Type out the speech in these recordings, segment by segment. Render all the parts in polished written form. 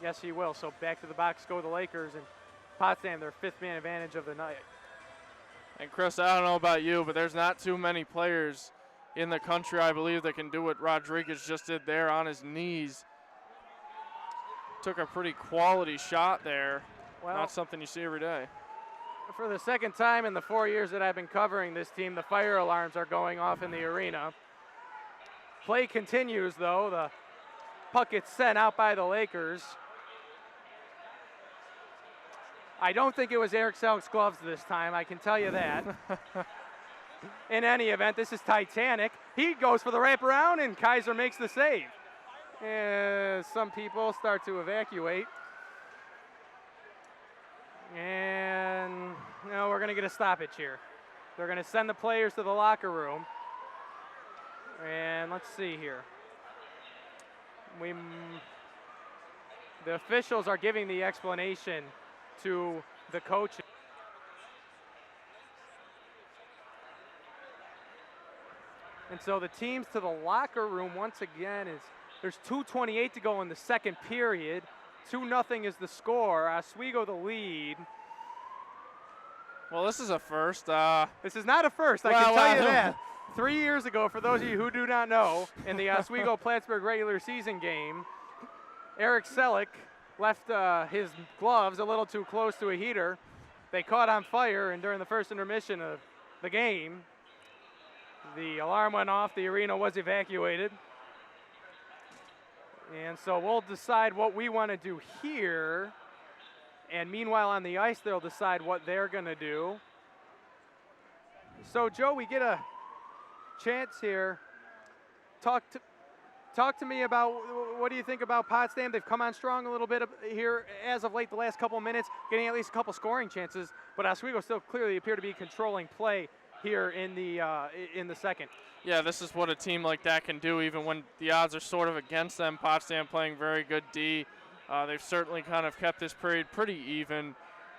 Yes, he will. So back to the box go the Lakers, and Potsdam, their 5th man advantage of the night. And Chris, I don't know about you, but there's not too many players in the country, I believe, that can do what Rodriguez just did there on his knees. Took a pretty quality shot there. Well, not something you see every day. For the 2nd time in the 4 years that I've been covering this team, the fire alarms are going off in the arena. Play continues, though. The puck gets sent out by the Lakers. I don't think it was Eric Selleck's gloves this time, I can tell you that. In any event, this is Titanic. He goes for the wraparound, and Kaiser makes the save. And some people start to evacuate. And no, we're going to get a stoppage here. They're going to send the players to the locker room. And let's see here. The officials are giving the explanation to the coach. And so the teams to the locker room once again there's 2:28 to go in the 2nd period. 2-0 is the score. Oswego the lead. Well, this is a first. This is not a first, I can tell you that. 3 years ago, for those of you who do not know, in the Oswego Plattsburgh regular season game, Eric Selleck left his gloves a little too close to a heater. They caught on fire, and during the first intermission of the game, the alarm went off, the arena was evacuated. And so we'll decide what we want to do here. And meanwhile on the ice, they'll decide what they're going to do. So Joe, we get a chance here. Talk to me about, what do you think about Potsdam? They've come on strong a little bit here as of late, the last couple of minutes, getting at least a couple scoring chances. But Oswego still clearly appear to be controlling play here in the second. Yeah, this is what a team like that can do, even when the odds are sort of against them. Potsdam playing very good D. They've certainly kind of kept this period pretty even,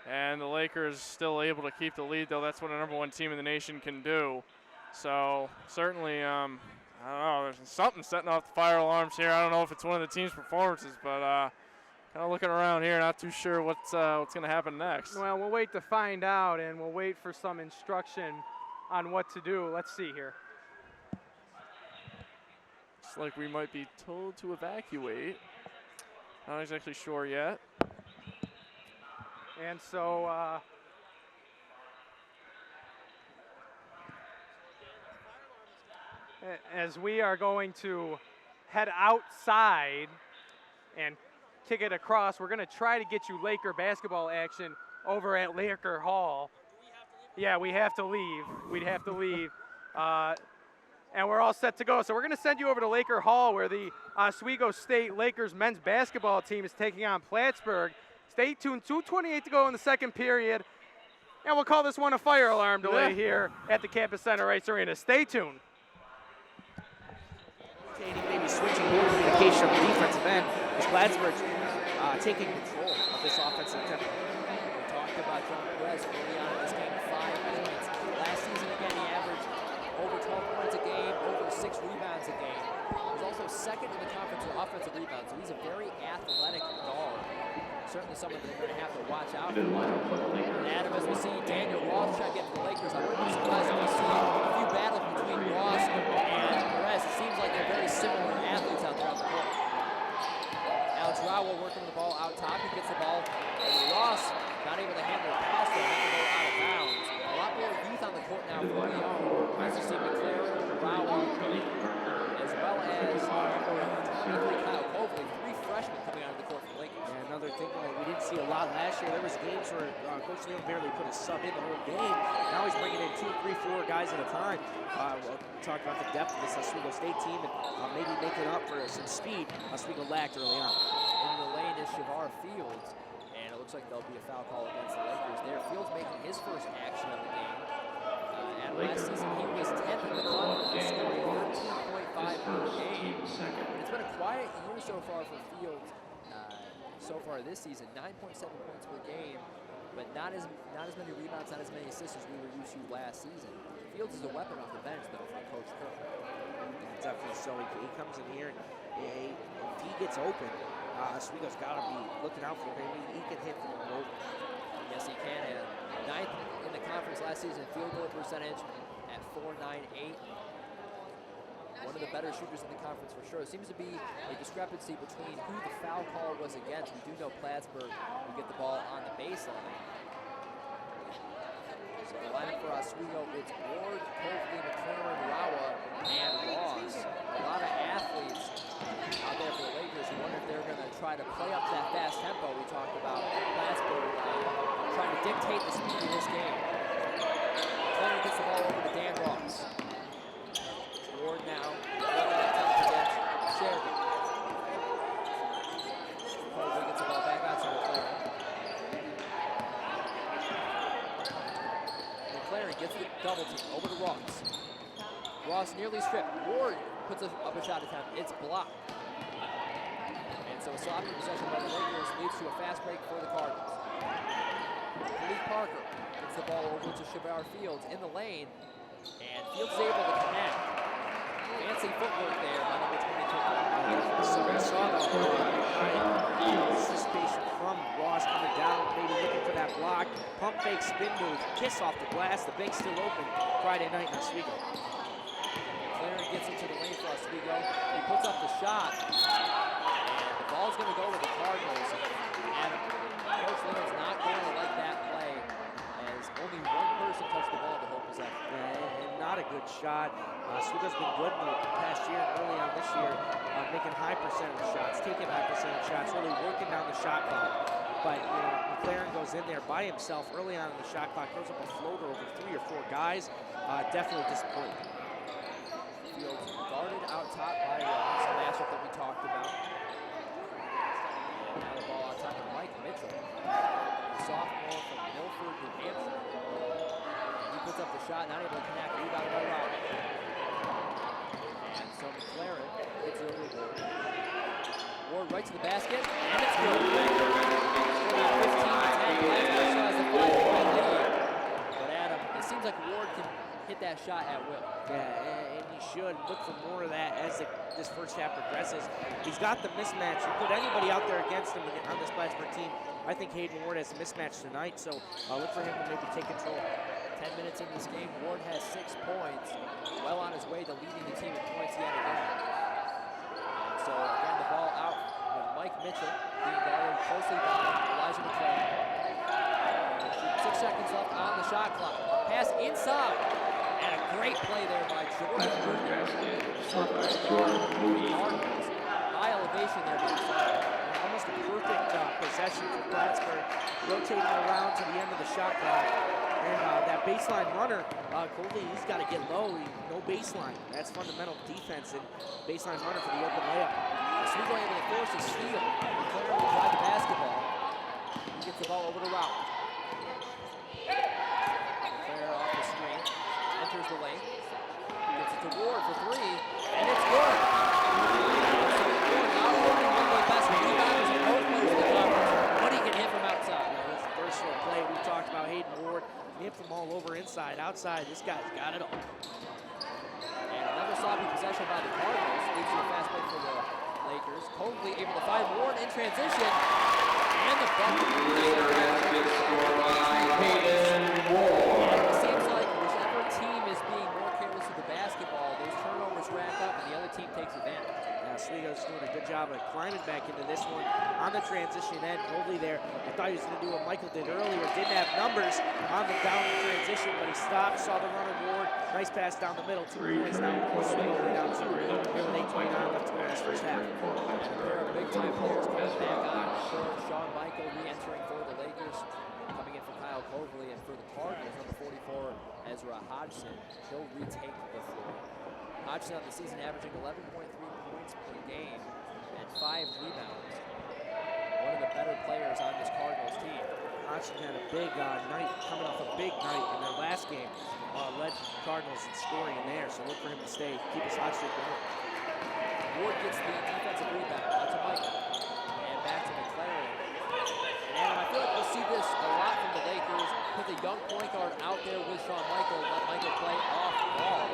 and the Lakers still able to keep the lead, though. That's what a #1 team in the nation can do. So certainly, I don't know, there's something setting off the fire alarms here. I don't know if it's one of the team's performances, but kind of looking around here, not too sure what's going to happen next. Well, we'll wait to find out, and we'll wait for some instruction on what to do. Let's see here. Looks like we might be told to evacuate. Not exactly sure yet. And so as we are going to head outside and kick it across, we're going to try to get you Laker basketball action over at Laker Hall. Yeah, we have to leave. We'd have to leave. And we're all set to go. So we're going to send you over to Laker Hall, where the Oswego State Lakers men's basketball team is taking on Plattsburgh. Stay tuned. 2:28 to go in the 2nd period. And we'll call this one a fire alarm delay here at the Campus Center Ice Arena. Stay tuned. Maybe switching more communication on the defensive end as Plattsburgh taking control of this offensive tempo. We talked about John Perez early on in this game, 5 points. Last season, again, he averaged over 12 points a game, over 6 rebounds a game. He's also 2nd in the conference for offensive rebounds, so he's a very athletic guard. Certainly someone that they're going to have to watch out for. And Adam, as we see Daniel Ross try to get to the Lakers, I wouldn't be surprised if we see a few battles between Ross and Perez. It seems like they're very similar athletes out there on the court. Alex Rowell working the ball out top. He gets the ball. And Ross not able to handle the pass, but let the ball out of bounds. A lot more youth on the court now for Lyon. As you see McLaren, Rowell, as well as 23 Kyle Copley, 3 freshmen coming out of the court for the Lakers. And another thing we didn't see a lot last year, there was games where Coach Leon barely put a sub in the whole game. Now he's bringing in 2, 3, 4 guys at a time. We'll talk about the depth of this Oswego State team and maybe making up for some speed Oswego lacked early on. In the lane is Shavar Fields, and it looks like there'll be a foul call against the Lakers there. Fields making his first action of the game. And last season he was 10th in the conference, scoring 13.5 per game. And it's been a quiet year so far for Fields. So far this season, 9.7 points per game, but not as many rebounds, not as many assists as we were used to last season. Fields is a weapon off the bench, though, for Coach Kirk. Definitely so. He comes in here, and if he gets open, Oswego's got to be looking out for him. He can hit from all over. Yes, he can. And 9th in the conference last season, field goal percentage at .498. One of the better shooters in the conference for sure. There seems to be a discrepancy between who the foul call was against. We do know Plattsburgh will get the ball on the baseline. So the lineup for Oswego, it's Ward, Copley, McLaren, Rawa, and Ross. A lot of athletes out there for the Lakers. You wonder if they're going to try to play up that fast tempo we talked about. Plattsburgh trying to dictate the speed of this game. McLaren gets the ball over to Dan Ross. Ward now, against Sheridan. Copley gets the ball back out to McLaren. McLaren gets the double team over to Ross. Ross nearly stripped. Ward puts up a shot attempt. It's blocked. And so a sloppy possession by the Lakers leads to a fast break for the Cardinals. Malik Parker gets the ball over to Shavar Fields in the lane. And Fields is able to connect. Fancy footwork there by number 22. So we saw the anticipation from Ross coming down, maybe looking for that block. Pump fake, spin move, kiss off the glass. The bank's still open Friday night in Oswego. McLaren gets into the lane for Oswego. He puts up the shot. And the ball's going to go with the Cardinals. And Coach Leonard's not going to like that play, as only one person touched the ball the whole possession. And not a good shot. Oswego's been good in the past year and early on this year, making high percentage shots, taking high percentage shots, really working down the shot clock. But McLaren goes in there by himself early on in the shot clock, throws up a floater over 3 or 4 guys. Definitely disappointing. Fields guarded out top by Ross, the matchup that we talked about. And now the ball on top of Mike Mitchell, a sophomore from Milford, New Hampshire. And he puts up the shot, not able to connect, rebound by Robert. And so McLaren gets it over to Ward. Ward right to the basket, and it's good. 15-10, Plattsburgh still has a 5-point lead. But Adam, it seems like Ward can hit that shot at will. Yeah, and he should look for more of that as this first half progresses. He's got the mismatch. You put anybody out there against him on this Plattsburgh team, I think Hayden Ward has a mismatch tonight, so look for him to maybe take control. 10 minutes in this game, Ward has 6 points, well on his way to leading the team in points yet again. And so again, the ball out with Mike Mitchell being guarded closely by Elijah McLaren. 6 seconds left on the shot clock. Pass inside, and a great play there by Jordan. High elevation there by Jordan. Almost a perfect possession for Plattsburgh, rotating around to the end of the shot clock. And that baseline runner, Colby, he's got to get low. No baseline. That's fundamental defense and baseline runner for the open layup. Oswego able to force a steal. McLaren will drive the basketball. He gets the ball over to Rowell. McLaren off the screen, enters the lane, gets it to Ward for 3, and it's good. So Ward not only one of the best rebounders in both players in the conference, but he can hit from outside. That's the versatile play we talked about. Hayden Ward can hit from all over, inside, outside. This guy's got it all. And another sloppy possession by the Cardinals leads to a fast break for the Lakers. Copley able to find Ward in transition, and the bucket. It seems like whichever team is being more careless with the basketball, those turnovers rack up and the other team takes advantage. Oswego's doing a good job of climbing back into this one on the transition end. Copley there, I thought he was going to do what Michael did earlier. Didn't have numbers on the down transition, but he stopped, saw the runner Ward. Nice pass down the middle, 2 points now. Oswego down 2 here with 8:29 left to go in this first half. A pair of big-time players coming back on for Shawn Michael re-entering for the Lakers. Coming in for Kyle Copley, and for the Cardinals, number 44, Ezra Hodgson. He'll retake the floor. Hodgson on the season averaging 11.3 points per game and 5 rebounds. One of the better players on this Cardinals team. Hodgson had a big night, coming off a big night in their last game. Led Cardinals in scoring in there, so look for him to stay, keep his hot streak going. Ward gets the defensive rebound. Out to Michael. And back to McLaren. And Adam, I feel like we'll see this a lot from the Lakers. Put the young point guard out there with Shawn Michael, let Michael play off ball.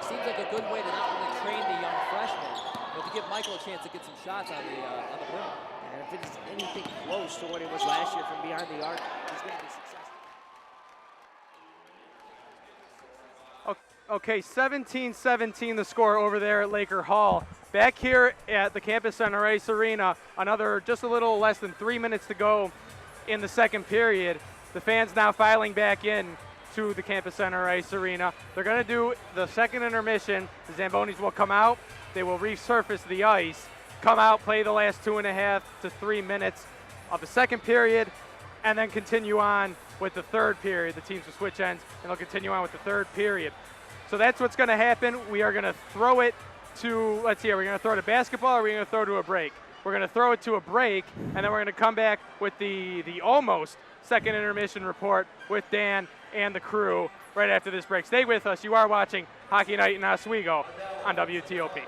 Seems like a good way to not only train the young freshman, but to give Michael a chance to get some shots on the perimeter. And if it's anything close to what it was last year from behind the arc, he's going to be successful. Okay, 17-17 the score over there at Laker Hall. Back here at the Campus Center Ice Arena, another just a little less than 3 minutes to go in the second period. The fans now filing back in to the Campus Center Ice Arena. They're going to do the second intermission. The Zambonis will come out. They will resurface the ice, come out, play the last 2.5 to 3 minutes of the second period, and then continue on with the third period. The teams will switch ends, and they'll continue on with the third period. So that's what's going to happen. We are going to throw it to, let's see, are we going to throw it to basketball or are we going to throw it to a break? We're going to throw it to a break, and then we're going to come back with the almost second intermission report with Dan and the crew right after this break. Stay with us. You are watching Hockey Night in Oswego on WTOP.